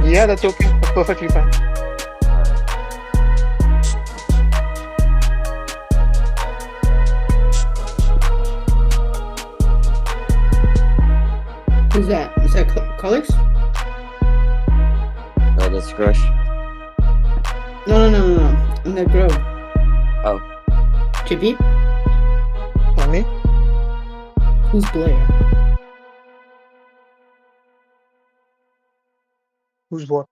Yeah, that's okay. That's perfectly fine. Who's that? Is that Colors? That's Crush. No. In the Grove. Oh. JP? On me? Who's Blair? Who's what?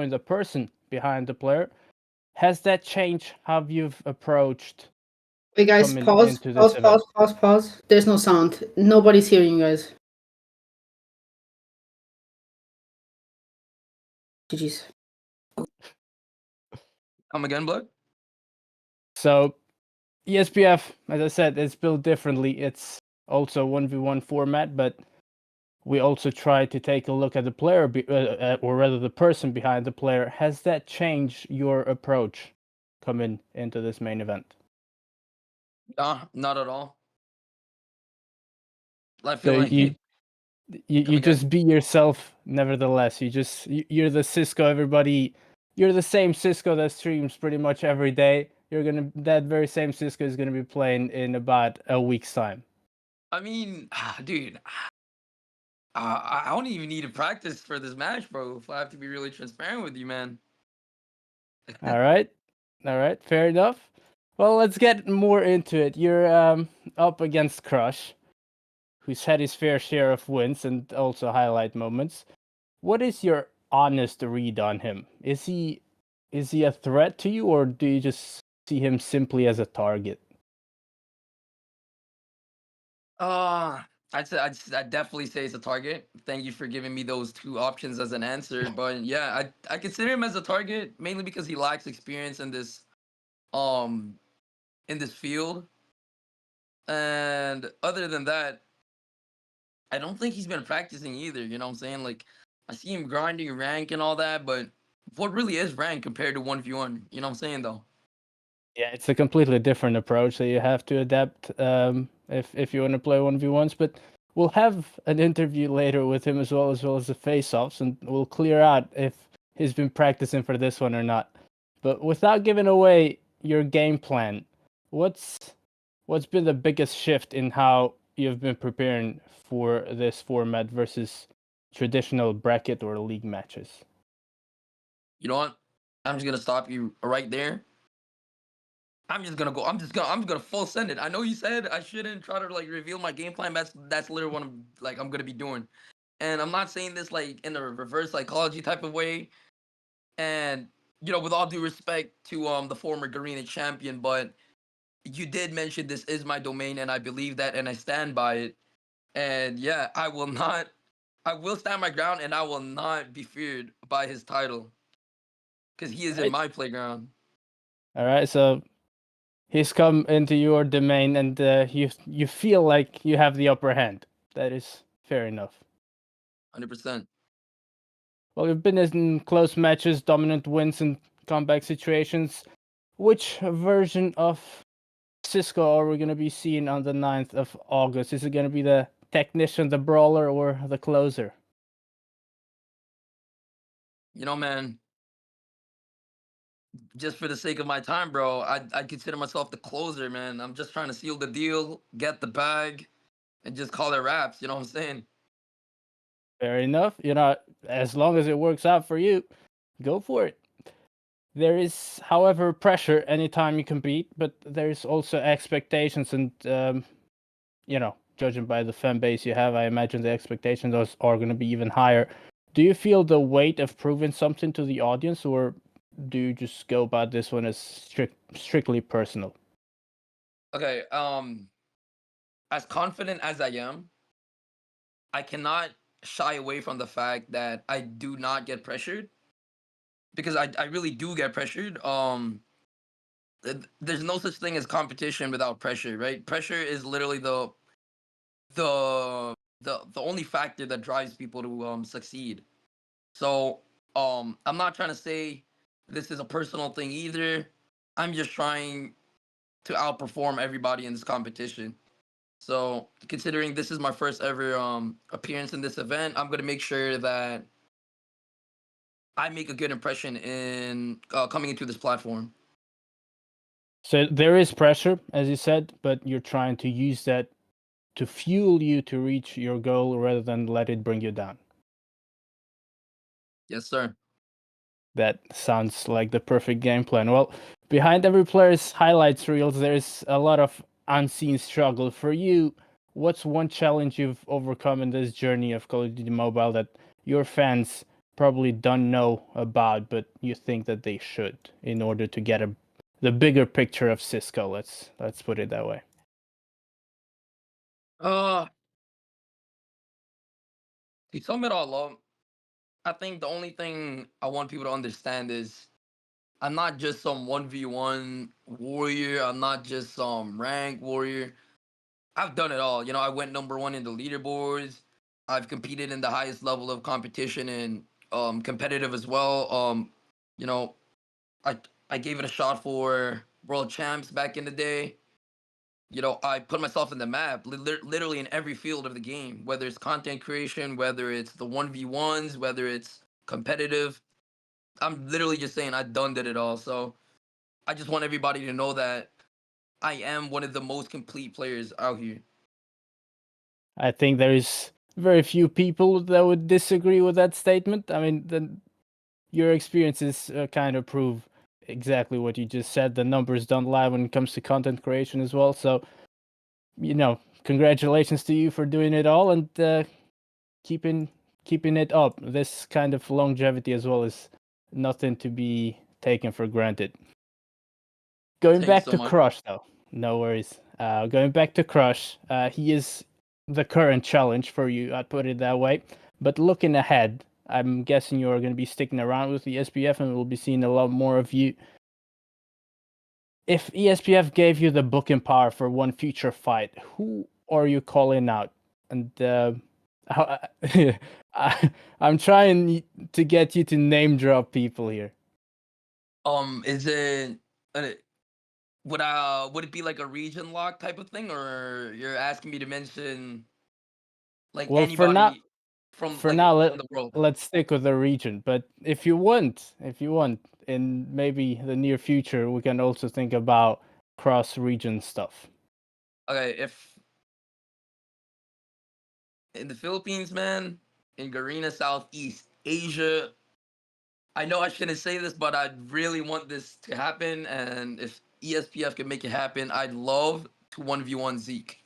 the person behind the player. Has that changed how you've approached Wait, guys, coming pause, into this event? pause. There's no sound. Nobody's hearing you guys. GG's. Come again, Blood? So, ESPF, as I said, it's built differently. It's also 1v1 format, but we also try to take a look at the player, or rather the person behind the player. Has that changed your approach coming into this main event? Not at all. I So feel like you Come again? just be yourself. Nevertheless, you're the Cisco. You're the same Cisco that streams pretty much every day. That very same Cisco is gonna be playing in about a week's time. I mean, dude, I don't even need to practice for this match, bro. If I have to be really transparent with you, man. All right, fair enough. Well, let's get more into it. You're up against Crush, who's had his fair share of wins and also highlight moments. What is your honest read on him? Is he a threat to you, or do you just see him simply as a target? I'd definitely say it's a target. Thank you for giving me those two options as an answer. But yeah, I consider him as a target mainly because he lacks experience um in this field. And other than that, I don't think he's been practicing either. You know what I'm saying? Like, I see him grinding rank and all that, but what really is rank compared to 1v1? You know what I'm saying, though? Yeah, it's a completely different approach, so you have to adapt if you want to play 1v1s. But we'll have an interview later with him as well as the face-offs, and we'll clear out if he's been practicing for this one or not. But without giving away your game plan, what's been the biggest shift in how you've been preparing for this format versus traditional bracket or league matches? You know what? I'm just gonna stop you right there. I'm just gonna go. I'm gonna full send it. I know you said I shouldn't try to like reveal my game plan. That's literally what I'm gonna be doing. And I'm not saying this like in a reverse psychology type of way. And with all due respect to the former Garena champion, but you did mention this is my domain, and I believe that, and I stand by it. And yeah, I will not. I will stand my ground, and I will not be feared by his title, because he is in my playground. All right, so he's come into your domain, and you feel like you have the upper hand. That is fair enough. 100%. Well, you've been in close matches, dominant wins, and comeback situations. Which version of Cisco are we going to be seeing on the 9th of August? Is it going to be the technician, the brawler, or the closer? Man, just for the sake of my time, bro, I consider myself the closer, man. I'm just trying to seal the deal, get the bag, and just call it wraps. You know what I'm saying? Fair enough. As long as it works out for you, go for it. There is, however, pressure anytime you compete, but there's also expectations, and judging by the fan base you have, I imagine the expectations are going to be even higher. Do you feel the weight of proving something to the audience, or do you just go about this one as strictly personal? Okay. As confident as I am, I cannot shy away from the fact that I do not get pressured, because I really do get pressured. There's no such thing as competition without pressure, right? Pressure is literally the only factor that drives people to succeed. So I'm not trying to say this is a personal thing either. I'm just trying to outperform everybody in this competition. So considering this is my first ever appearance in this event, I'm gonna make sure that I make a good impression in coming into this platform. So there is pressure, as you said, but you're trying to use that to fuel you to reach your goal rather than let it bring you down. Yes, sir. That sounds like the perfect game plan. Well, behind every player's highlights reels, there's a lot of unseen struggle. For you, what's one challenge you've overcome in this journey of Call of Duty Mobile that your fans probably don't know about, but you think that they should in order to get the bigger picture of Cisco. Let's put it that way. To sum it all up, I think the only thing I want people to understand is I'm not just some 1v1 warrior. I'm not just some rank warrior. I've done it all. I went #1 in the leaderboards. I've competed in the highest level of competition and competitive as well. You know, I I gave it a shot for world champs back in the day. I put myself in the map, literally in every field of the game, whether it's content creation, whether it's the 1v1s, whether it's competitive. I'm literally just saying did it all. So I just want everybody to know that I am one of the most complete players out here. I think there is very few people that would disagree with that statement. I mean, your experiences kind of prove exactly what you just said. The numbers don't lie when it comes to content creation as well. So, congratulations to you for doing it all and keeping it up. This kind of longevity as well is nothing to be taken for granted. Going Thanks back so to much. Crush, though. No worries. Going back to Crush, he is the current challenge for you, I'd put it that way. But looking ahead, I'm guessing you're going to be sticking around with the ESPF and we'll be seeing a lot more of you. If ESPF gave you the booking power for one future fight, who are you calling out? And I'm trying to get you to name drop people here. Is it would it be like a region lock type of thing, or you're asking me to mention like Well, anybody from for like now, from the world? let's stick with the region. But if you want, in maybe the near future, we can also think about cross-region stuff. Okay, if in the Philippines, man, in Garena, Southeast Asia, I know I shouldn't say this, but I really want this to happen. And if ESPF can make it happen, I'd love to 1v1 Zeke.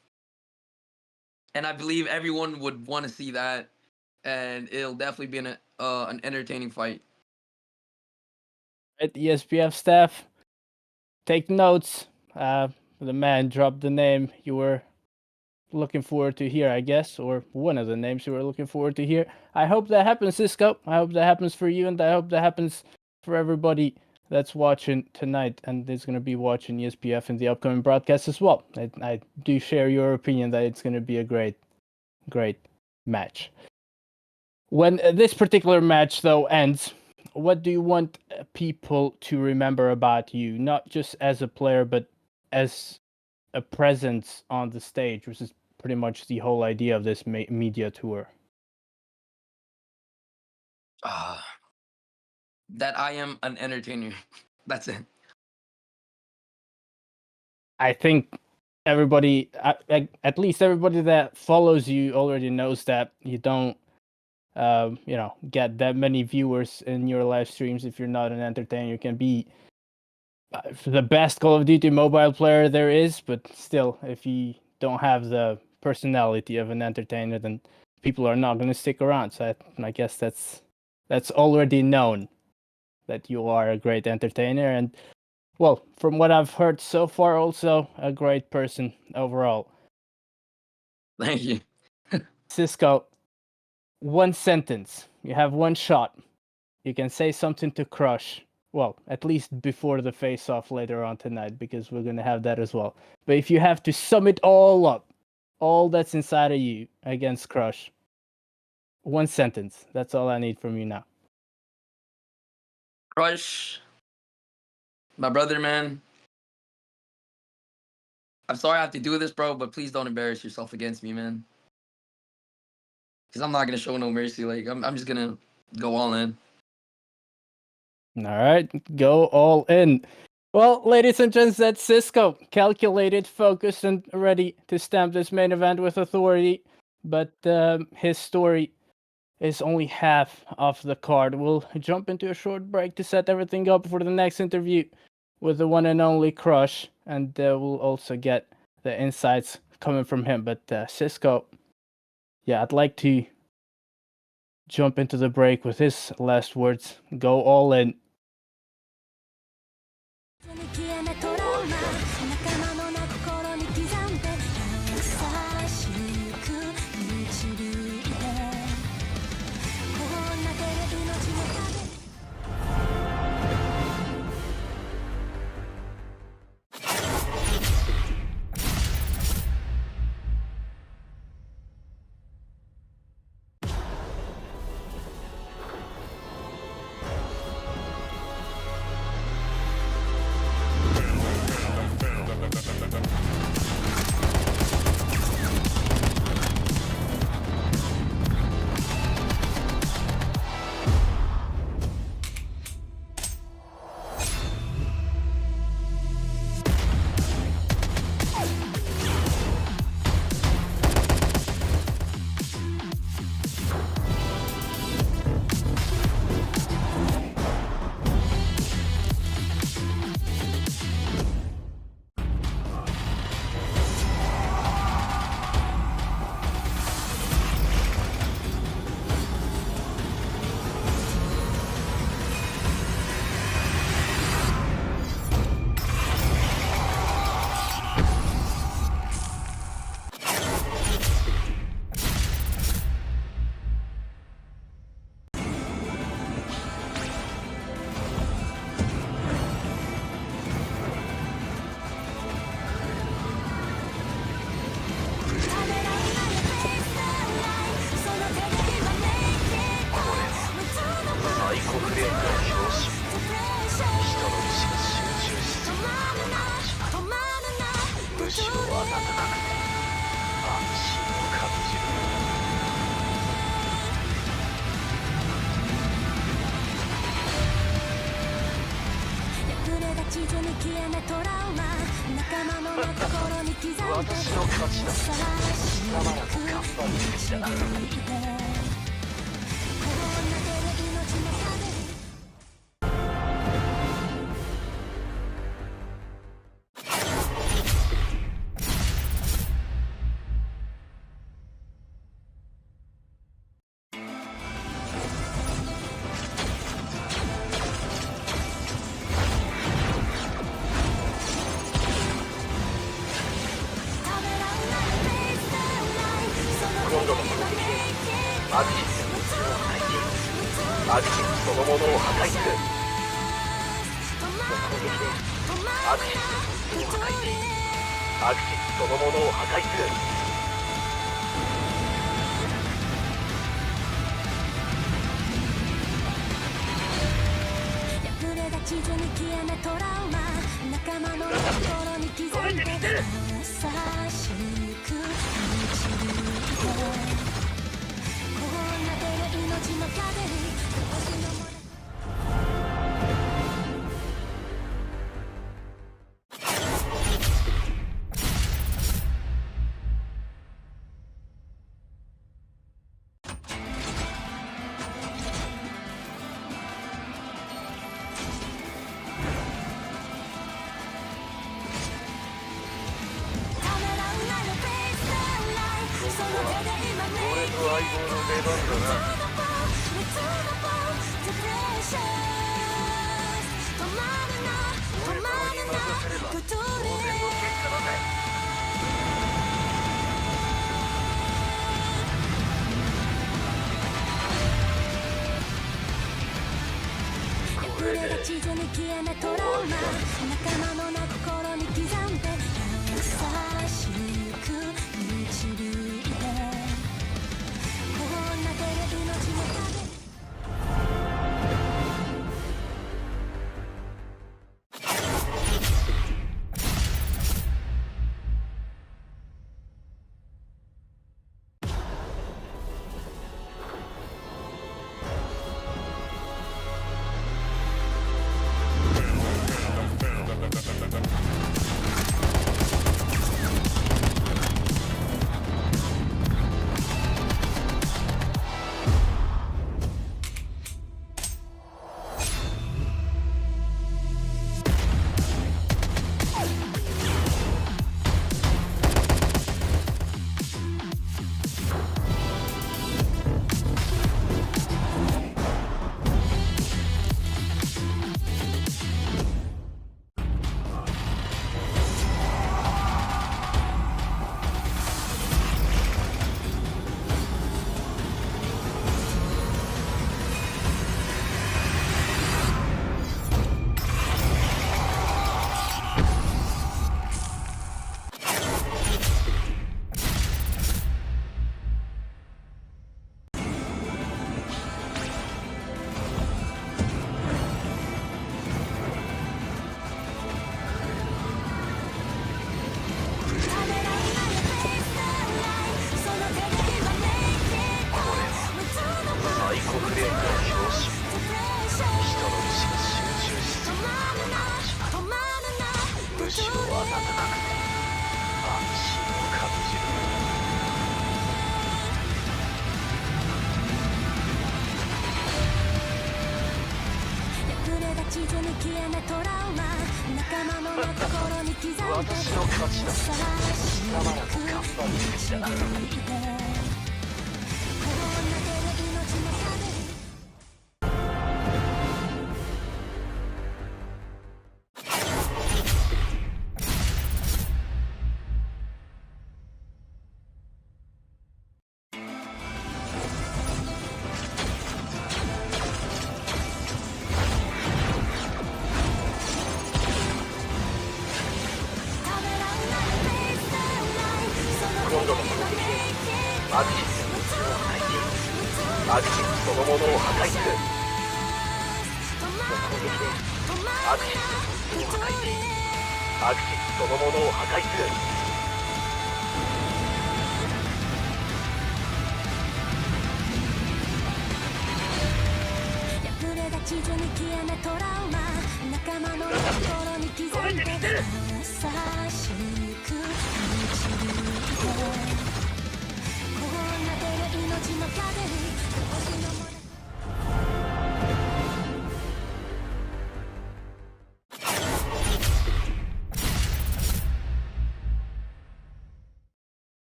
And I believe everyone would want to see that. And it'll definitely be an entertaining fight. At ESPF staff, take notes. The man dropped the name you were looking forward to hear, I guess, or one of the names you were looking forward to hear. I hope that happens, Cisco. I hope that happens for you, and I hope that happens for everybody that's watching tonight and is going to be watching ESPF in the upcoming broadcast as well. I do share your opinion that it's going to be a great match. When this particular match, though, ends, what do you want people to remember about you? Not just as a player, but as a presence on the stage, which is pretty much the whole idea of this media tour. That I am an entertainer. That's it. I think everybody, at least everybody that follows you, already knows that you don't, get that many viewers in your live streams if you're not an entertainer. You can be the best Call of Duty mobile player there is, but still, if you don't have the personality of an entertainer, then people are not going to stick around. So I guess that's already known that you are a great entertainer, and well, from what I've heard so far, also a great person overall. Thank you. Cisco, one sentence. You have one shot. You can say something to Crush. Well, at least before the face-off later on tonight, because we're going to have that as well. But if you have to sum it all up, all that's inside of you against Crush, one sentence. That's all I need from you now. Crush, my brother, man. I'm sorry I have to do this, bro, but please don't embarrass yourself against me, man. Because I'm not going to show no mercy. Like, I'm just going to go all in. All right, go all in. Well, ladies and gents, that's Cisco. Calculated, focused, and ready to stamp this main event with authority. But his story is only half of the card. We'll jump into a short break to set everything up for the next interview with the one and only Crush. And we'll also get the insights coming from him. But Cisco, yeah, I'd like to jump into the break with his last words. Go all in.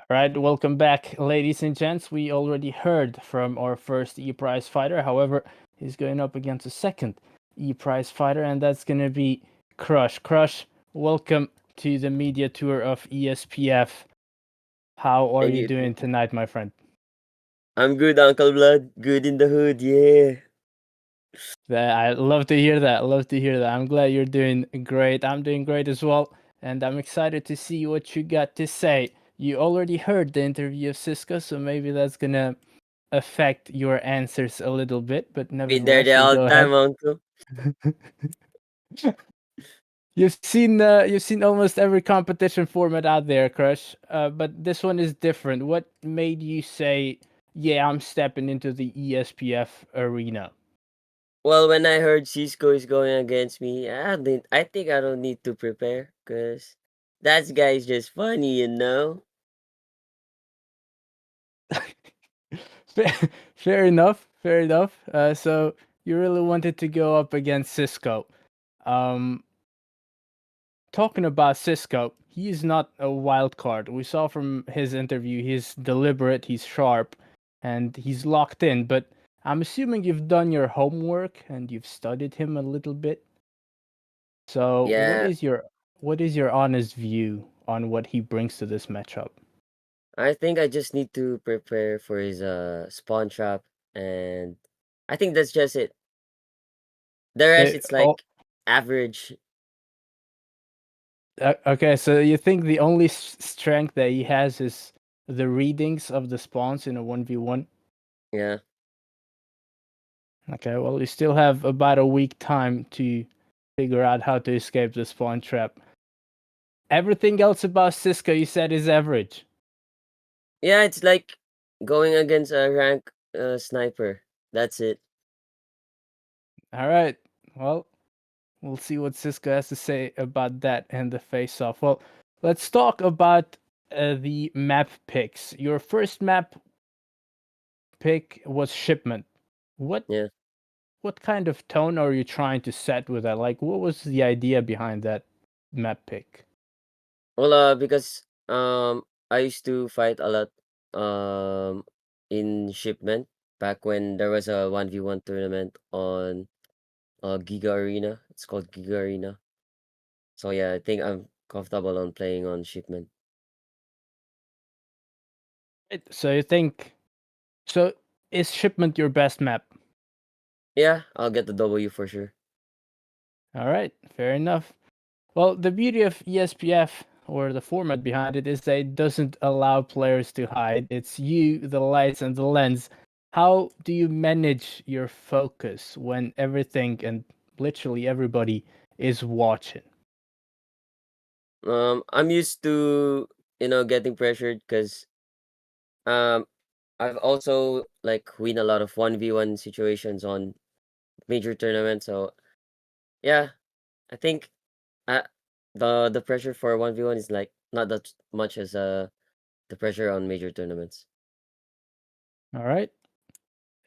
All right, welcome back, ladies and gents. We already heard from our first ePrizefighter. However, he's going up against a second ePrizefighter, and that's going to be Crush. Crush, welcome to the media tour of ESPF. How are you doing tonight, my friend? I'm good, Uncle Blood. Good in the hood, yeah. I love to hear that. Love to hear that. I'm glad you're doing great. I'm doing great as well, and I'm excited to see what you got to say. You already heard the interview of Cisco, so maybe that's gonna affect your answers a little bit. But Be there nevertheless, the we'll all go time, ahead. Uncle. You've seen almost every competition format out there, Crush. But this one is different. What made you say, "Yeah, I'm stepping into the ESPF arena"? Well, when I heard Cisco is going against me, I think I don't need to prepare, cause that guy's just funny, you know. Fair enough. Fair enough. So you really wanted to go up against Cisco. Um, Talking about Cisco, he's not a wild card. We saw from his interview, he's deliberate, he's sharp, and he's locked in. But I'm assuming you've done your homework and you've studied him a little bit. So Yeah, what is your honest view on what he brings to this matchup? I think I just need to prepare for his spawn trap, and I think that's just it. The rest, it's Oh, like average. okay, so you think the only strength that he has is the readings of the spawns in a 1v1? Yeah. Okay, well, you still have about a week time to figure out how to escape the spawn trap. Everything else about Cisco you said is average. Yeah, it's like going against a rank sniper. That's it. All right, well, we'll see what Cisco has to say about that and the face-off. Well, let's talk about the map picks. Your first map pick was Shipment. What Yeah. what kind of tone are you trying to set with that? Like, what was the idea behind that map pick? Well, because I used to fight a lot in shipment back when there was a 1v1 tournament on Giga Arena. It's called Giga Arena. So yeah, I think I'm comfortable on playing on shipment. So you think so? Is Shipment your best map? Yeah, I'll get the W for sure. All right, fair enough. Well, the beauty of ESPF or the format behind it is that it doesn't allow players to hide. It's you, the lights, and the lens. How do you manage your focus when everything and literally everybody is watching? I'm used to getting pressured because um I've also like win a lot of 1v1 situations on major tournaments. So yeah, I think uh, the pressure for 1v1 is like not that much as the pressure on major tournaments. All right,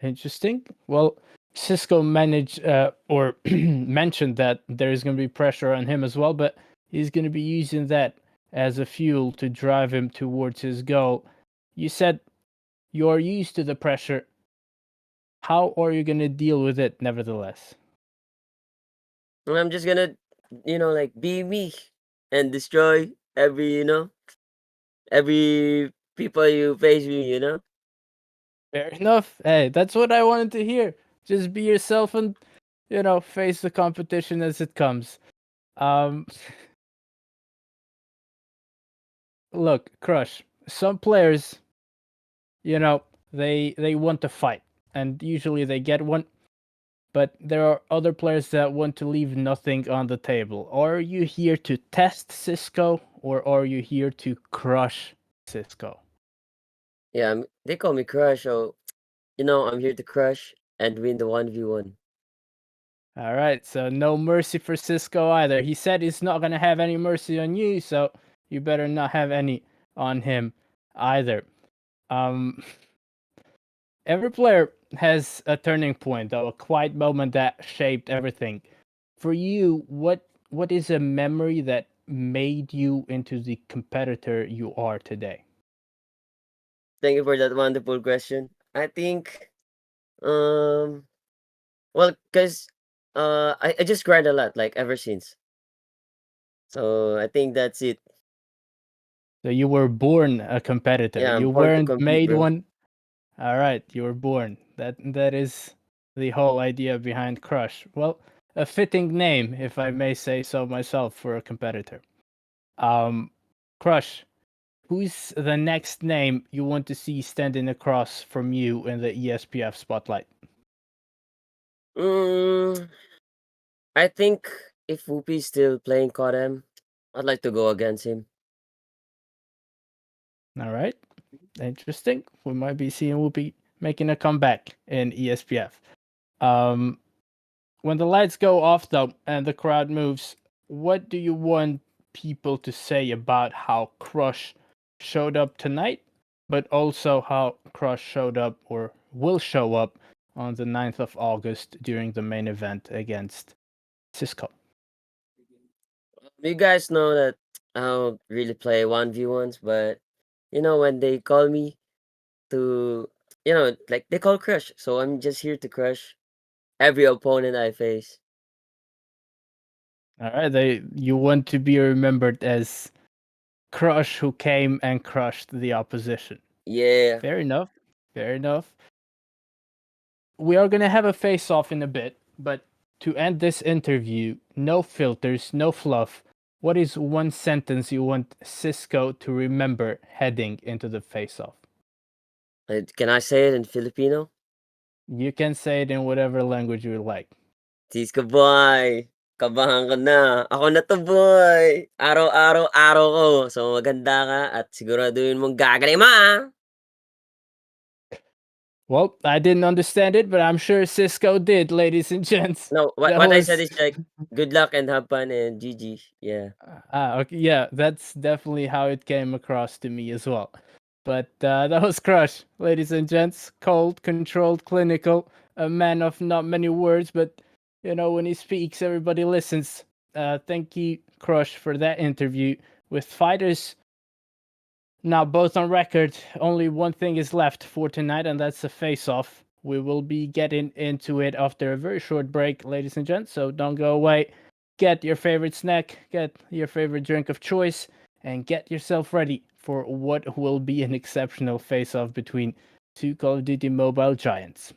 interesting. Well, Cisco managed or mentioned that there is going to be pressure on him as well, but he's going to be using that as a fuel to drive him towards his goal. You said you're used to the pressure. How are you going to deal with it nevertheless? I'm just gonna, like be me and destroy every people you face me. Fair enough. Hey, that's what I wanted to hear. Just be yourself and, face the competition as it comes. Look, Crush, some players, they want to fight, and usually they get one. But there are other players that want to leave nothing on the table. Are you here to test Cisco, or are you here to crush Cisco? Yeah, they call me Crush, so I'm here to crush and win the 1v1. All right, so no mercy for Cisco either. He said he's not going to have any mercy on you, so you better not have any on him either. Every player has a turning point, though, a quiet moment that shaped everything. For you, what is a memory that made you into the competitor you are today? Thank you for that wonderful question. I think, well, cause I just grind a lot, like ever since. So I think that's it. So you were born a competitor. Yeah, I'm You born to weren't compete, made bro. one. All right, you were born. That is the whole idea behind Crush. Well, a fitting name, if I may say so myself, for a competitor. Crush, who's the next name you want to see standing across from you in the ESPF spotlight? I think if Whoopi's still playing CODM, I'd like to go against him. All right, interesting. We might be seeing Whoopi making a comeback in ESPF. When the lights go off, though, and the crowd moves, what do you want people to say about how Crush showed up tonight, but also how Crush showed up or will show up on the 9th of August during the main event against Cisco? You guys know that I don't really play 1v1s, but when they call me to, like they call Crush, so I'm just here to crush every opponent I face. All right, you want to be remembered as Crush who came and crushed the opposition. Yeah. Fair enough. Fair enough. We are going to have a face-off in a bit, but to end this interview, no filters, no fluff. What is one sentence you want Cisco to remember heading into the face-off? Can I say it in Filipino? You can say it in whatever language you like. Cisco boy, kabahan ka na. Ako na to boy. Araw-araw ko. So maganda ka at siguraduhin mong gagaling mo ah. Well, I didn't understand it, but I'm sure Cisco did, ladies and gents. No, what That I said was- is like good luck and have fun and GG. Yeah. Okay, yeah, that's definitely how it came across to me as well. But that was Crush, ladies and gents. Cold, controlled, clinical, a man of not many words, but when he speaks, everybody listens. Thank you, Crush, for that interview with fighters. Now both on record, only one thing is left for tonight, and that's a face-off. We will be getting into it after a very short break, ladies and gents, so don't go away. Get your favorite snack, get your favorite drink of choice, and get yourself ready for what will be an exceptional face-off between two Call of Duty mobile giants.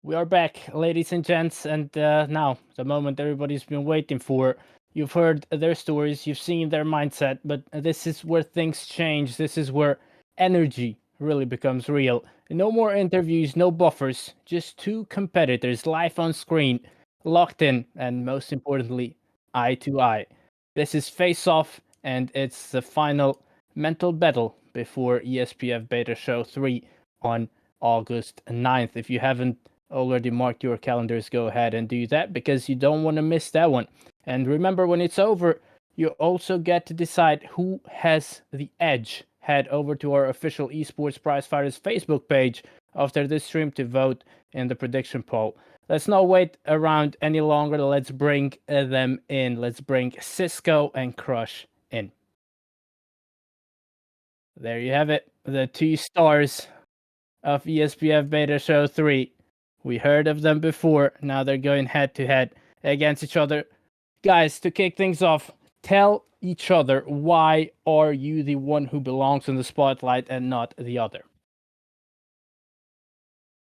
We are back, ladies and gents, and now the moment everybody's been waiting for. You've heard their stories, you've seen their mindset, but this is where things change. This is where energy really becomes real. No more interviews, no buffers, just two competitors live on screen, locked in, and most importantly, eye to eye. This is Face Off, and it's the final mental battle before ESPF Beta Show 3 on August 9th. If you haven't already marked your calendars, go ahead and do that because you don't want to miss that one. And remember, when it's over, you also get to decide who has the edge. Head over to our official eSports Prizefighters Facebook page after this stream to vote in the prediction poll. Let's not wait around any longer. Let's bring them in. Let's bring Sisco and Crush in. There you have it, the 2 stars of ESPF Beta Show 3. We heard of them before. Now they're going head to head against each other. Guys, to kick things off, tell each other, why are you the one who belongs in the spotlight and not the other?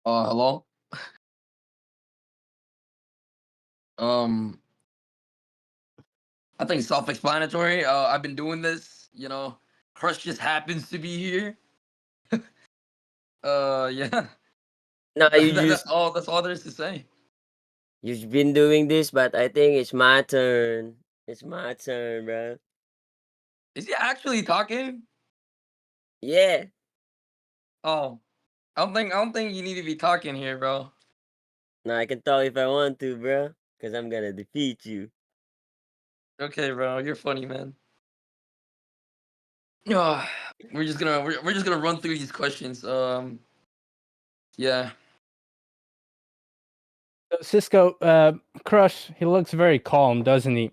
Hello. I think self-explanatory. I've been doing this. Crush just happens to be here. Yeah. No, you That's just all. That's all there is to say. you've been doing this, but I think it's my turn. It's my turn, bro. Is he actually talking? Yeah. Oh, I don't think you need to be talking here, bro. No, I can talk if I want to, bro. Cause I'm gonna defeat you. Okay, bro. You're funny, man. We're just gonna run through these questions. Yeah. Cisco, Crush, he looks very calm, doesn't he?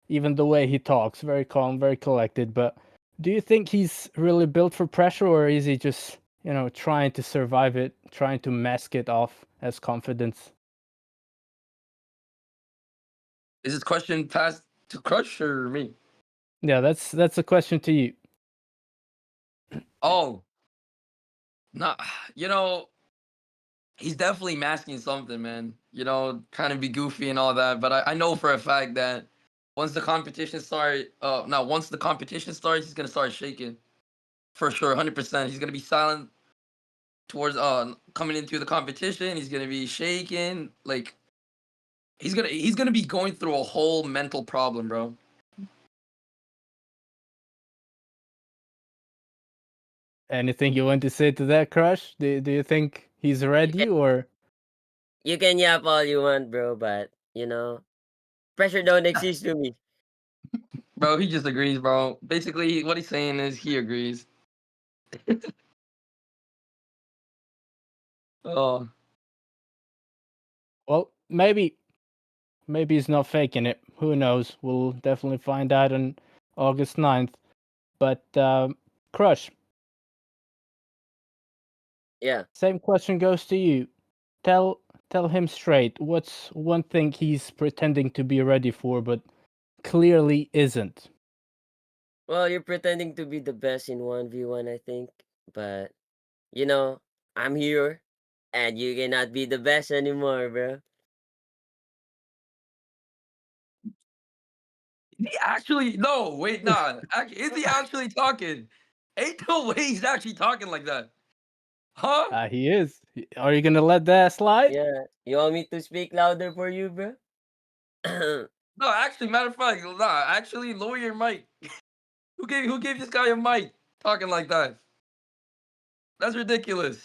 Even the way he talks, very calm, very collected. But do you think he's really built for pressure, or is he just, trying to survive it, trying to mask it off as confidence? Is this question passed to Crush or me? Yeah, that's a question to you. Oh. Nah, you know, he's definitely masking something, man. You know, trying to be goofy and all that. But I know for a fact that once the competition once the competition starts, he's gonna start shaking for sure, 100%. He's gonna be silent towards coming into the competition. He's gonna be shaking, like he's gonna be going through a whole mental problem, bro. Anything you want to say to that, Crush? Do you think he's ready or? You can yap all you want, bro, but you know, pressure don't exist to me. Bro, he just agrees, bro. Basically, what he's saying is he agrees. Oh, Well, maybe he's not faking it. Who knows? We'll definitely find out on August 9th. But Crush, Yeah. same question goes to you. Tell him straight. What's one thing he's pretending to be ready for, but clearly isn't? Well, you're pretending to be the best in 1v1, I think. But, you know, I'm here, and you cannot be the best anymore, bro. is he actually? No, wait, nah. Actually, is he actually talking? Ain't no way he's actually talking like that, huh? He is. Are you gonna let that slide? Yeah. You want me to speak louder for you, bro? No, actually, matter of fact, nah. Actually, lower your mic. Who gave this guy a mic talking like that? That's ridiculous.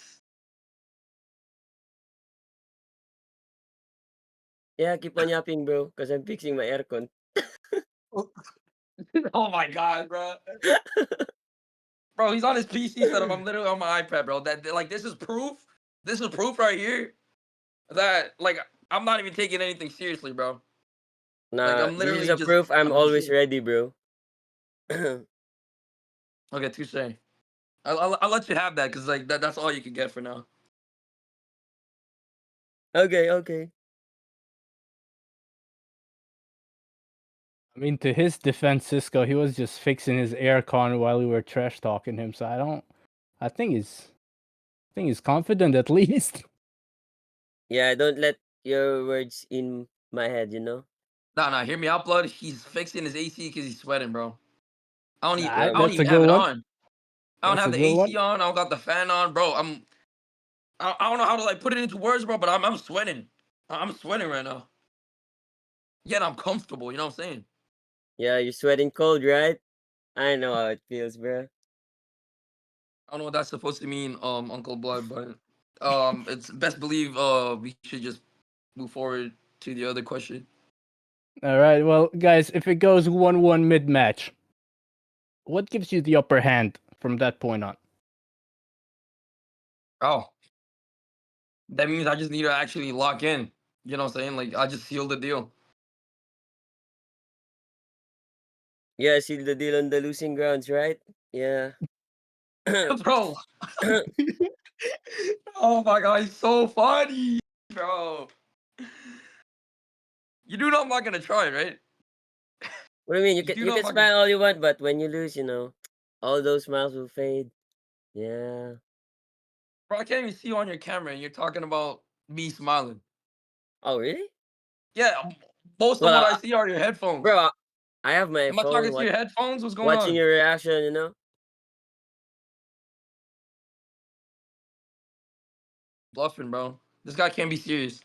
Yeah, keep on yapping, bro, because I'm fixing my aircon. Oh my god, bro. Bro, he's on his PC setup. I'm literally on my iPad, bro. That like this is proof. This is proof right here that like I'm not even taking anything seriously, bro. Like Nah, I'm this is literally a just proof I'm I'm just always ready, bro. okay, touche. I'll let you have that because like that's all you can get for now. Okay, okay. I mean, to his defense, Cisco, he was just fixing his aircon while we were trash talking him. So I think he's confident at least. Yeah, don't let your words in my head, you know? Nah, hear me out, blood. He's fixing his AC because he's sweating, bro. Yeah, I don't That's a even have good it one. on. I don't That's have a the good one. AC on. I don't got the fan on, bro. I don't know how to like put it into words, bro. But I'm sweating. I'm sweating right now. Yet I'm comfortable. You know what I'm saying? yeah, you're sweating cold, right? I know how it feels, bro. I don't know what that's supposed to mean, Uncle Blood, but it's best believe we should just move forward to the other question. All right. Well, guys, if it goes 1-1 mid-match, what gives you the upper hand from that point on? Oh, that means I just need to actually lock in. You know what I'm saying? Like I just sealed the deal. Yeah, seal the deal on the losing grounds, right? Yeah. Bro. Oh my god, he's so funny, bro. You do know I'm not gonna try, right? What do you mean? You do You know I'm can not gonna. smile all you want, but when you lose, you know, all those smiles will fade. Yeah. Bro, I can't even see you on your camera, and you're talking about me smiling. Oh, really? Yeah, most of Well, what I see are your headphones. bro, I have my Am I talking phone to your headphones? What's going watching on? your reaction, you know? Bluffing, bro. This guy can't be serious.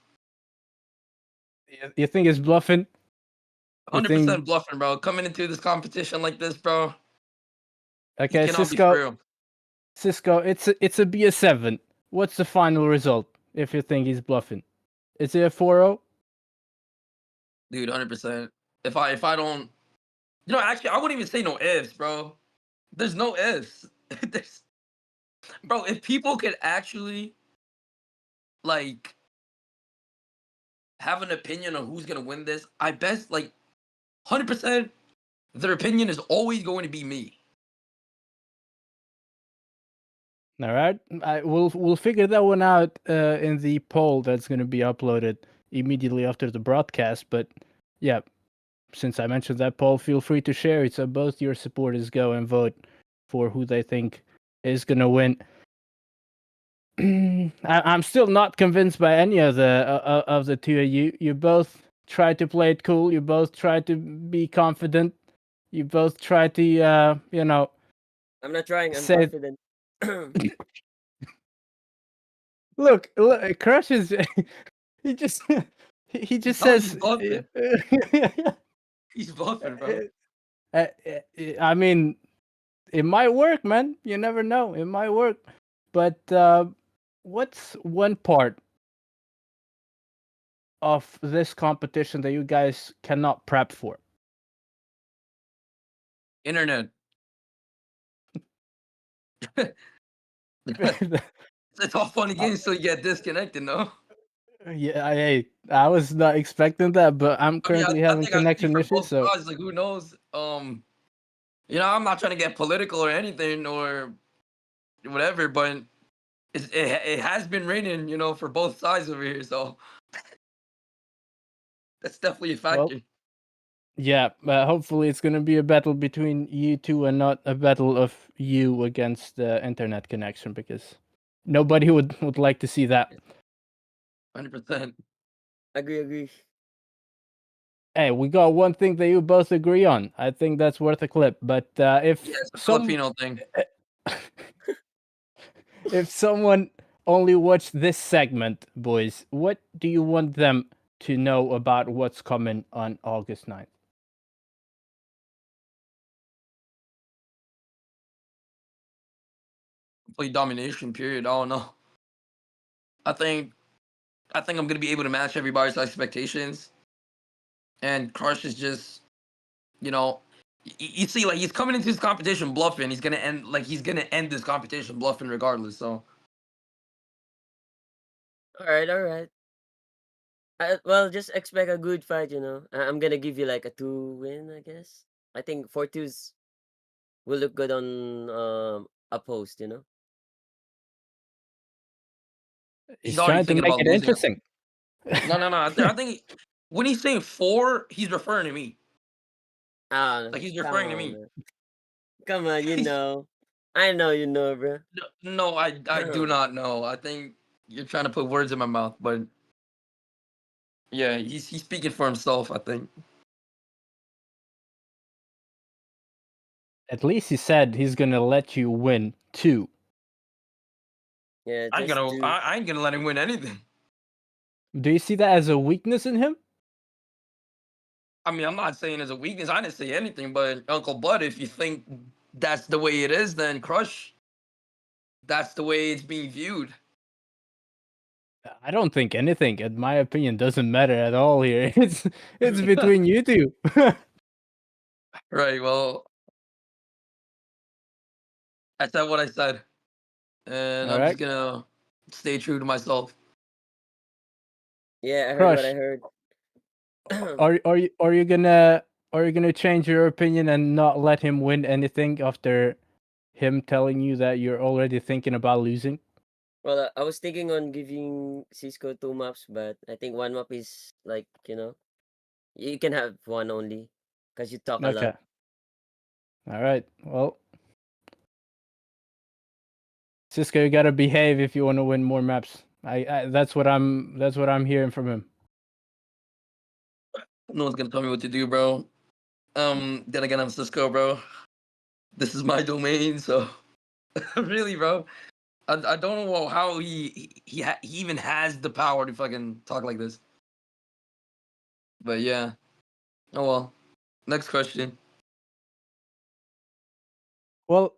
You think he's bluffing? You 100% think? bluffing, bro. Coming into this competition like this, bro. He Okay, cannot be for real. Cisco, it's a BS7. What's the final result if you think he's bluffing? Is it a 4-0? Dude, 100%. If I don't, actually, I wouldn't even say no ifs, bro. There's no ifs. There's, bro, if people could actually like have an opinion on who's gonna win this, I bet like 100% their opinion is always going to be me. All right, we'll figure that one out in the poll that's going to be uploaded immediately after the broadcast. But yeah, since I mentioned that poll, feel free to share it so both your supporters go and vote for who they think is going to win. I'm still not convinced by any of the two of you. You both try to play it cool. You both try to be confident. You both try to, I'm not trying. I'm say. confident. Look, Crush is. He just. He just telling you says. he's bluffing. He's bluffing, bro. I mean, it might work, man. You never know. It might work. But what's one part of this competition that you guys cannot prep for? Internet. It's all funny games till you get disconnected, no? Yeah, I was not expecting that, but I'm currently I having think I speak connection for issues, both so sides. Like, who knows? I'm not trying to get political or anything or whatever, but it has been raining, for both sides over here. So that's definitely a well, factor. yeah. Hopefully, it's gonna be a battle between you two and not a battle of you against the internet connection, because nobody would like to see that. 100%. Agree. Hey, we got one thing that you both agree on. I think that's worth a clip. But if Yeah, it's a some Filipino thing. if someone only watched this segment, boys, what do you want them to know about what's coming on August 9th? Complete domination, period. I don't know. I think I'm gonna be able to match everybody's expectations. And Crush is just, you see, like he's coming into this competition bluffing. He's gonna end this competition bluffing regardless. So All right. Well, just expect a good fight. I'm gonna give you like a 2-win, I guess. I think 4-2s will look good on a post. He's already trying to thinking make about it losing. interesting. No. I think when he's saying 4, he's referring to me. Like he's Come referring to on, me. man. Come on, I know you know, bro. No, I do not know. I think you're trying to put words in my mouth, but yeah, he's speaking for himself. I think. At least he said he's gonna let you win 2. Yeah, I ain't just gonna. do. I ain't gonna let him win anything. Do you see that as a weakness in him? I mean, I'm not saying it's a weakness. I didn't say anything, but Uncle Bud, if you think that's the way it is, then Crush, that's the way it's being viewed. I don't think anything, in my opinion, doesn't matter at all here. It's between you two. Right. Well, I said what I said, and All I'm just right, gonna stay true to myself. Yeah, I heard what I Crush. heard. Are you gonna change your opinion and not let him win anything after him telling you that you're already thinking about losing? Well, I was thinking on giving Cisco 2 maps, but I think one map is like, you can have one only because you talk a Okay. lot. All right. Well, Cisco, you gotta behave if you want to win more maps. That's what I'm hearing from him. No one's gonna tell me what to do, bro. Then again, I'm Cisco, bro. This is my domain, so really, bro. I don't know how he even has the power to fucking talk like this. But yeah. Oh well. Next question. Well,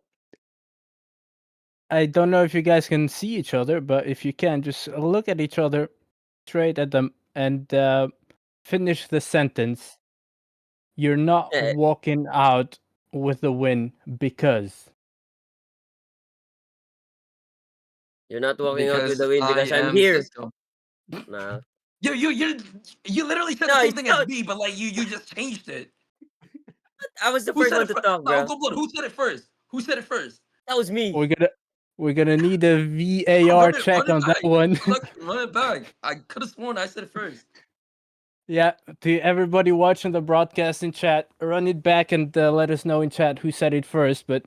I don't know if you guys can see each other, but if you can, just look at each other, straight at them, and finish the sentence. You're not Eh, walking out with the win because. you're not walking out with the Because win I because I'm am here. Cisco. Nah. You literally said the No, same it's thing as not. me, but like you just changed it. I was the Who first said one it to first? talk, No, bro. Uncle Blood, who said it first? Who said it first? That was me. We're gonna need a VAR Run check it on that back. one. Run it back. I could have sworn I said it first. Yeah, to everybody watching the broadcast in chat, run it back and let us know in chat who said it first. But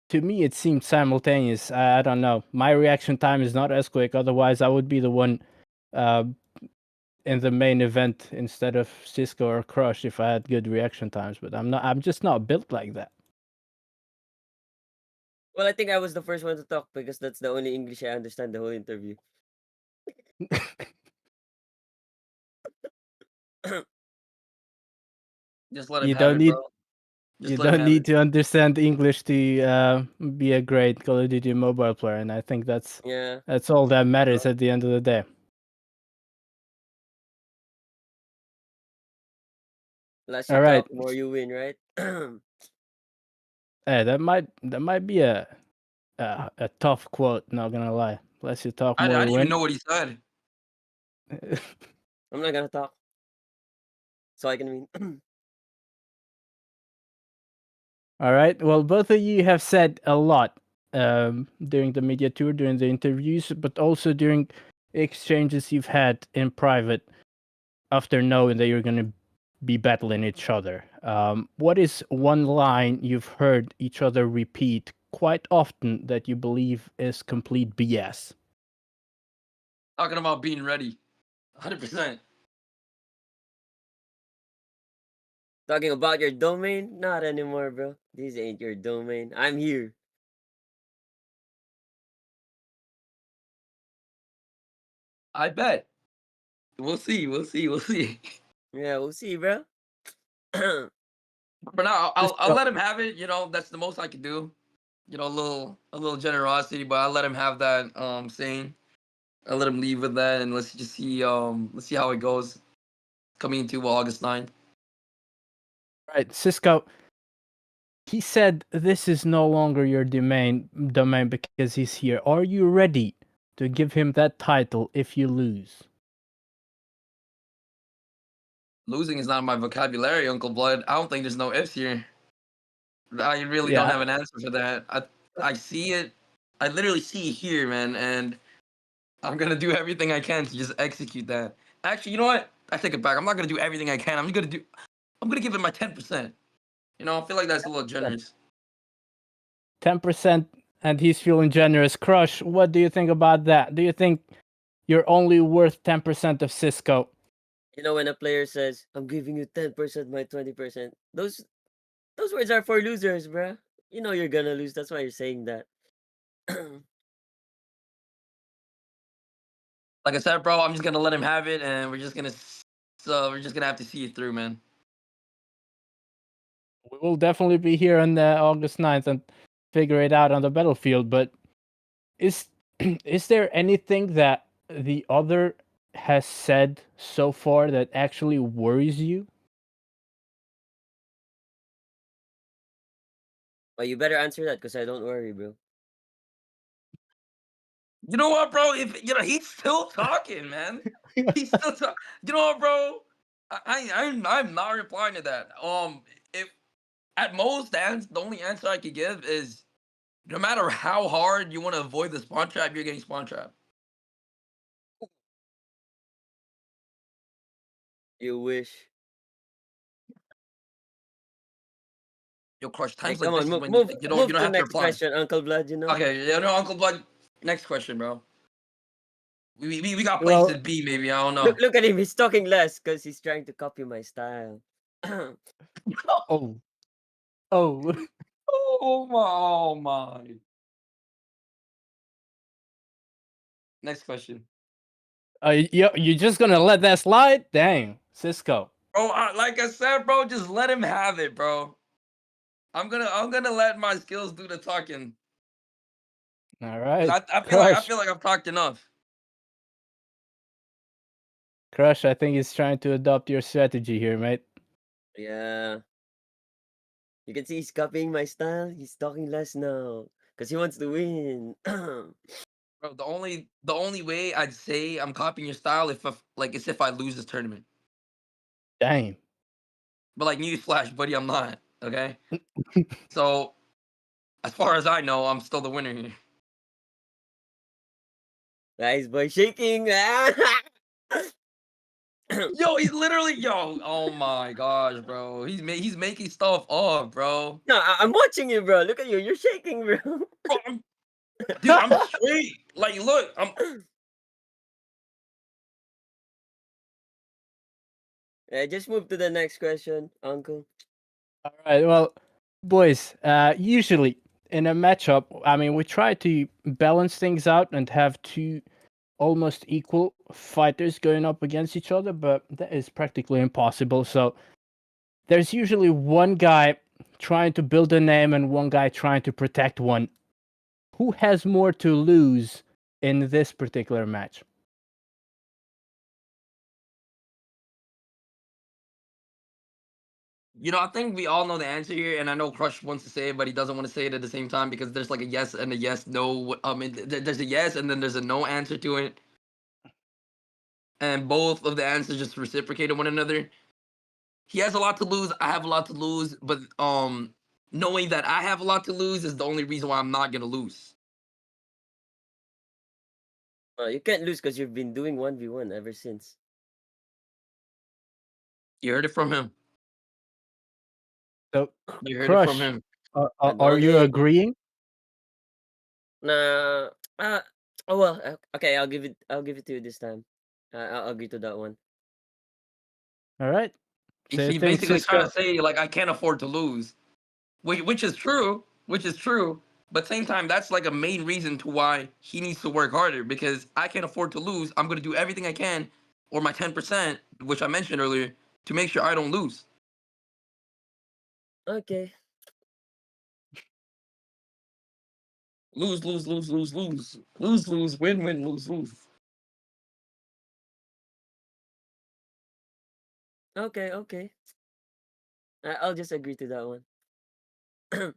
to me it seemed simultaneous. I don't know. My reaction time is not as quick. Otherwise, I would be the one in the main event instead of Cisco or Crush if I had good reaction times. But I'm not. I'm just not built like that. Well, I think I was the first one to talk because that's the only English I understand the whole interview. Just let him You have don't it, need. bro. Just You let him don't have need it. to understand English to be a great Call of Duty mobile player, and I think that's Yeah. all that matters at the end of the day. Less you All right. talk, more you win, right? Hey, that might be a tough quote. Not gonna lie. Less you talk, I more you didn't even win. know what he said. I'm not gonna talk. So I can win. All right. Well, both of you have said a lot during the media tour, during the interviews, but also during exchanges you've had in private after knowing that you're going to be battling each other. What is one line you've heard each other repeat quite often that you believe is complete BS? Talking about being ready. 100%. Talking about your domain? Not anymore, bro. This ain't your domain. I'm here. I bet. We'll see. We'll see. We'll see. Yeah, we'll see, bro. For now, Just I'll let him have it. You know, that's the most I can do. You know, a little generosity, but I'll let him have that saying. I'll let him leave with that, and let's see how it goes coming into August 9th. right, Cisco. He said this is no longer your domain because he's here. Are you ready to give him that title if you lose? Losing is not in my vocabulary, Uncle Blood. I don't think there's no ifs here. I really don't Yeah. have an answer for that. I see it. I literally see it here, man, and I'm gonna do everything I can to just execute that. Actually, you know what? I take it back. I'm not gonna do everything I can. I'm gonna give it my 10%. You know, I feel like that's a little generous. 10%, and he's feeling generous. Crush, what do you think about that? Do you think you're only worth 10% of Cisco? You know, when a player says, I'm giving you 10%, my 20%, those words are for losers, bro. You know you're gonna lose. That's why you're saying that. Like I said, bro, I'm just gonna let him have it, and we're just gonna have to see it through, man. We will definitely be here on August 9th and figure it out on the battlefield, but is is there anything that the other has said so far that actually worries you? But you better answer that because I don't worry, bro. You know what, bro? If you know, he's still talking, man. He's still talking. You know what, bro? I'm not replying to that. If at most the only answer I could give is no matter how hard you want to avoid the spawn trap, you're getting spawn trap. You wish. Yo, Crush, Hey, times like come this on, is move, when move, you move don't to have to next reply. question, Uncle Blood. You know. Okay, yeah, no, Uncle Blood. Next question, bro. We got places Well, to be, maybe. I don't know. Look at him. He's talking less because he's trying to copy my style. oh, oh. Oh my. Next question. You just gonna let that slide? Dang, Cisco. Bro, like I said, bro, just let him have it, bro. I'm gonna let my skills do the talking. All right, I feel like I've talked enough. Crush. I think he's trying to adopt your strategy here, mate. Yeah. You can see he's copying my style. He's talking less now because he wants to win. Bro, the only way I'd say I'm copying your style is if I lose this tournament. Dang. But like newsflash, buddy, I'm not. Okay. So as far as I know, I'm still the winner here. Nice boy shaking. Yo, he's literally Oh my gosh, bro. He's making stuff up, bro. No, I'm watching you, bro. Look at you. You're shaking, bro. Bro, dude, I'm straight. Like, look, Yeah, just move to the next question, Uncle. All right. Well, boys, usually in a matchup, I mean, we try to balance things out and have two almost equal fighters going up against each other, but that is practically impossible. So there's usually one guy trying to build a name and one guy trying to protect one. Who has more to lose in this particular match? I think we all know the answer here, and I know Crush wants to say it, but he doesn't want to say it at the same time because there's like a yes and a yes no. I mean, there's a yes and then there's a no answer to it, and both of the answers just reciprocated one another. He has a lot to lose. I have a lot to lose, but knowing that I have a lot to lose is the only reason why I'm not gonna lose. You can't lose because you've been doing 1v1 ever since. You heard it from him. So, You heard it Crush, from him. are you agreeing? Nah. Oh well. Okay, I'll give it to you this time. I'll agree to that one. All right. So you He's think basically trying Cisco? to say like I can't afford to lose, which is true. Which is true. But same time, that's like a main reason to why he needs to work harder because I can't afford to lose. I'm gonna do everything I can, or my 10%, which I mentioned earlier, to make sure I don't lose. Okay. Lose, lose, lose, lose, lose, lose, lose, win, win, lose, lose. Okay. Okay. I'll just agree to that one. All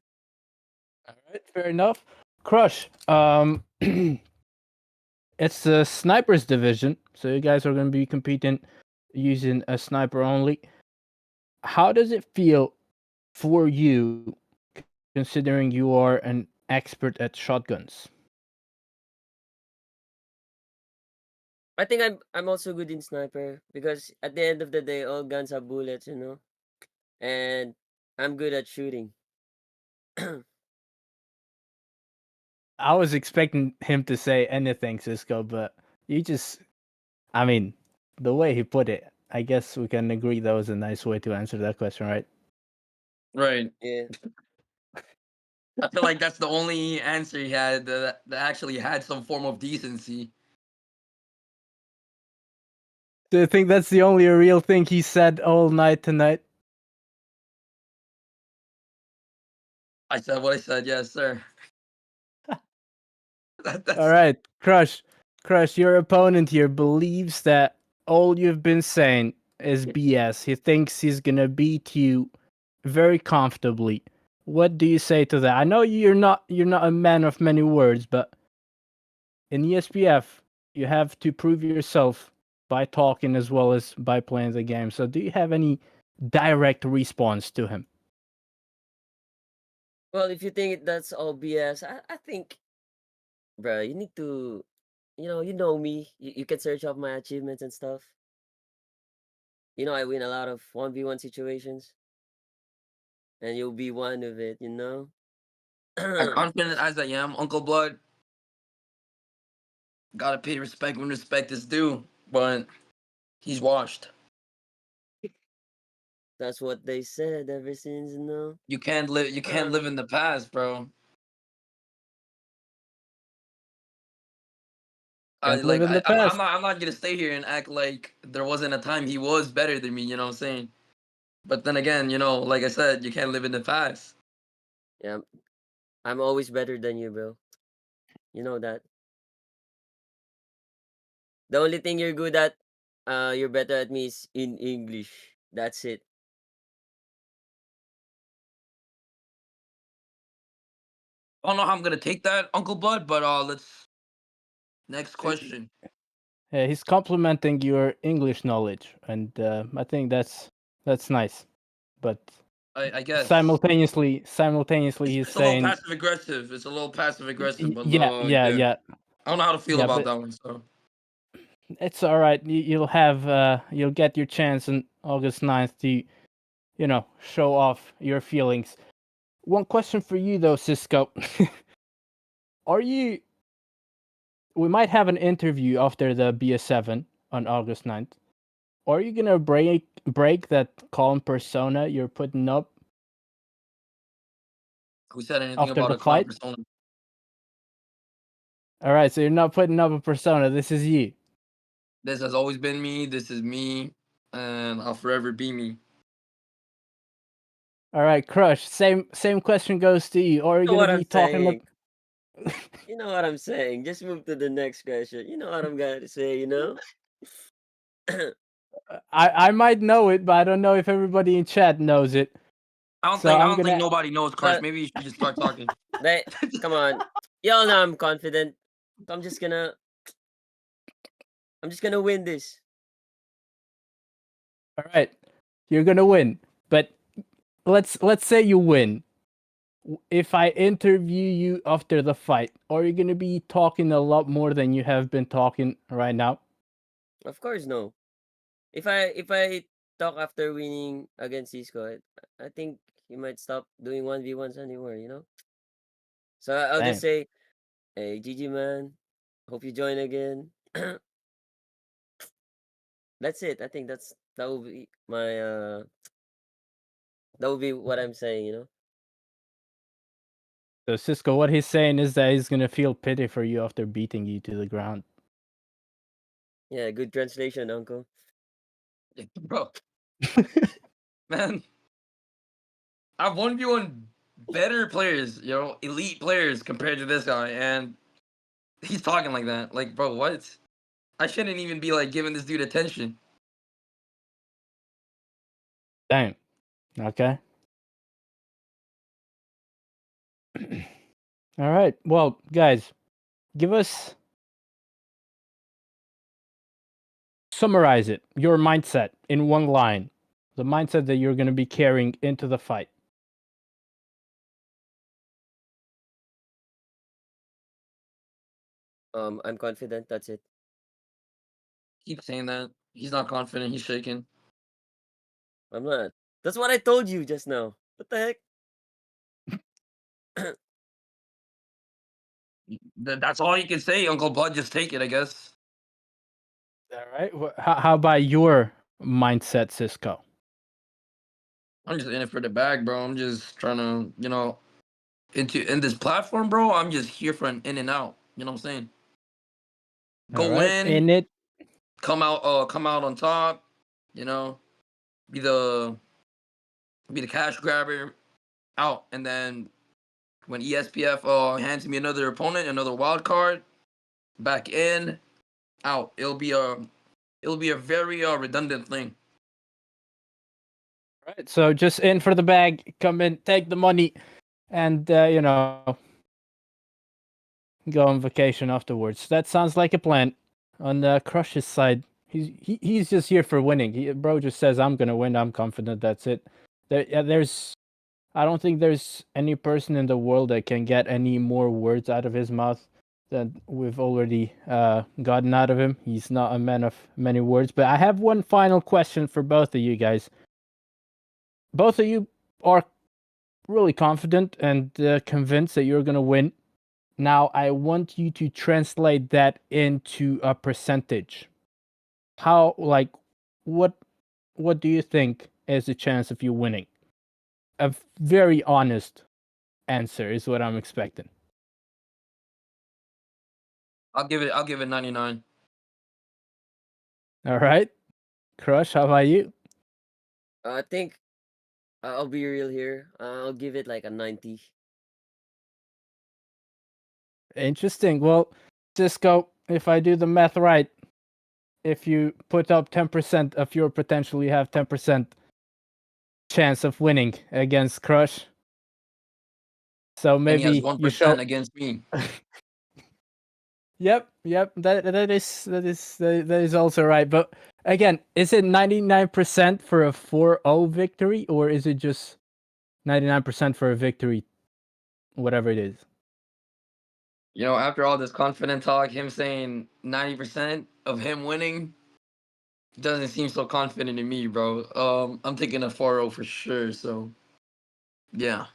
right, fair enough. Crush. It's the snipers division, so you guys are going to be competing using a sniper only. How does it feel for you, considering you are an expert at shotguns? I think I'm also good in sniper because at the end of the day, all guns have bullets, and I'm good at shooting. I was expecting him to say anything, Cisco, but I mean, the way he put it, I guess we can agree that was a nice way to answer that question, right? Right. Yeah. I feel like that's the only answer he had that actually had some form of decency. Do you think that's the only real thing he said all night tonight? I said what I said, yes, sir. All right, Crush, your opponent here believes that all you've been saying is BS. He thinks he's gonna beat you very comfortably. What do you say to that? I know you're not a man of many words, but in ESPF, you have to prove yourself by talking as well as by playing the game. So do you have any direct response to him? Well, if you think that's all BS, I think, bro, you need to, you know me. You can search up my achievements and stuff. I win a lot of 1v1 situations, and you'll be one of it. As confident as I am, Uncle Blood, gotta pay respect when respect is due. But he's washed. That's what they said ever since. You can't live in the past, bro. Can't live in the past. I'm not gonna stay here and act like there wasn't a time he was better than me, you know what I'm saying? But then again, like I said, you can't live in the past. Yeah, I'm always better than you, bro. You know that. The only thing you're good at, you're better at me is in English. That's it. I don't know how I'm gonna take that, Uncle Blood, but let's next question. Yeah, he's complimenting your English knowledge, and I think that's nice. But I guess simultaneously, he's it's a little saying, passive aggressive. It's a little passive aggressive, but yeah. I don't know how to feel Yeah, about but that one. So It's all right. You'll get your chance on August 9th to, show off your feelings. One question for you though, Cisco. We might have an interview after the BS7 on August 9th. Are you gonna break that calm persona you're putting up Who said anything after about the a calm fight? persona? All right, so you're not putting up a persona. This is you. This has always been me. This is me, and I'll forever be me. All right, Crush. Same question goes to you. Or are you You know gonna what I'm be talking saying? about? You know what I'm saying? Just move to the next question. You know what I'm gonna say, you know? I might know it, but I don't know if everybody in chat knows it. I So I'm don't think gonna. nobody knows, Crush. Maybe you should just start talking. Come on. Y'all know I'm confident. So I'm just gonna win this. All right, you're gonna win, but let's say you win. If I interview you after the fight, are you gonna be talking a lot more than you have been talking right now? Of course no. If I talk after winning against Cisco, I think he might stop doing 1v1s anymore, you know? So I'll just Damn. say, hey, GG man, hope you join again. That's it. I think that will be my that will be what I'm saying, you know? So Cisco, what he's saying is that he's gonna feel pity for you after beating you to the ground. Yeah, good translation, uncle. Bro, man, I've 1v1 better players, elite players compared to this guy, and he's talking like that. Like, bro, what? I shouldn't even be like giving this dude attention. Damn. Okay. All right. Well, guys, summarize it. Your mindset in one line. The mindset that you're going to be carrying into the fight. I'm confident. That's it. Keep saying that. He's not confident. He's shaking. I'm not. That's what I told you just now. What the heck? That's all you can say, Uncle Blood. Just take it, I guess. All right. How about your mindset, Cisco? I'm just in it for the bag, bro. I'm just trying to, in this platform, bro. I'm just here for an in and out. You know what I'm saying? All Go right. in, In it. come out on top. You know, be the cash grabber, out, and then when ESPF hands me another opponent, another wild card, back in, out. It'll be a very redundant thing. Right. So just in for the bag, come in, take the money, and go on vacation afterwards. That sounds like a plan. On Crush's side, he's just here for winning. Bro just says, "I'm gonna win. I'm confident." That's it. I don't think there's any person in the world that can get any more words out of his mouth than we've already gotten out of him. He's not a man of many words. But I have one final question for both of you guys. Both of you are really confident and convinced that you're gonna win. Now, I want you to translate that into a percentage. How, what do you think is the chance of you winning? A very honest answer is what I'm expecting. I'll give it 99. All right, Crush, how about you? I think I'll be real here. I'll give it like a 90. Interesting. Well, Cisco, if I do the math right, if you put up 10% of your potential, you have 10% chance of winning against Crush. So And he has maybe 1% you show. against me. Yep. That is also right. But again, is it 99% for a 4-0 victory, or is it just 99% for a victory, whatever it is? You know, after all this confident talk, him saying 90% of him winning doesn't seem so confident in me, bro. I'm taking a 4-0 for sure. So, yeah.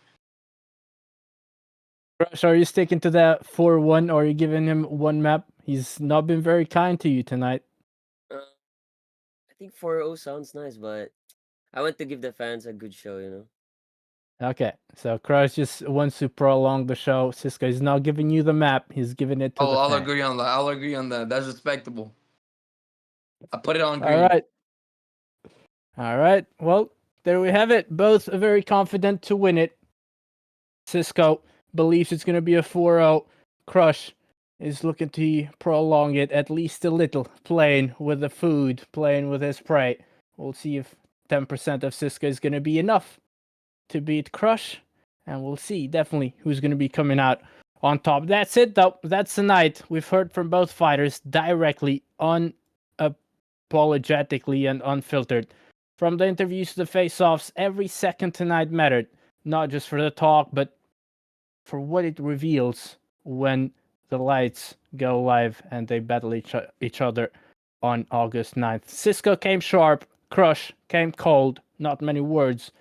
Crush, are you sticking to that 4-1 or are you giving him one map? He's not been very kind to you tonight. I think 4-0 sounds nice, but I want to give the fans a good show, you know. Okay, so Crush just wants to prolong the show. Cisco is not giving you the map. He's giving it to the I'll fans. agree on that. I'll agree on that. That's respectable. I put it on All green. right. All right. Well, there we have it. Both very confident to win it. Cisco believes it's going to be a 4-0. Crush is looking to prolong it at least a little, playing with the food, playing with his prey. We'll see if 10% of Cisco is going to be enough to beat Crush, and we'll see definitely who's going to be coming out on top. That's it, though. That's the night. We've heard from both fighters directly, unapologetically, and unfiltered. From the interviews to the face-offs, every second tonight mattered, not just for the talk, but for what it reveals when the lights go live and they battle each other on August 9th. Cisco came sharp, Crush came cold, not many words,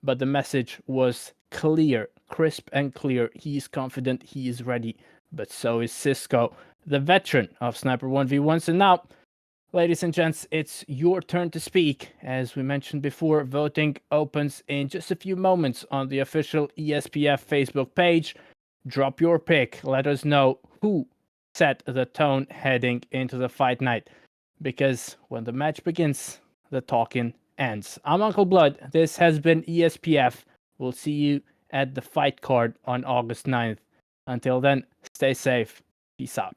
but the message was clear, crisp and clear. He's confident, he is ready, but so is Cisco, the veteran of Sniper 1v1s. And now, ladies and gents, it's your turn to speak. As we mentioned before, voting opens in just a few moments on the official ESPF Facebook page. Drop your pick. Let us know who set the tone heading into the fight night. Because when the match begins, the talking ends. I'm Uncle Blood. This has been ESPF. We'll see you at the fight card on August 9th. Until then, stay safe. Peace out.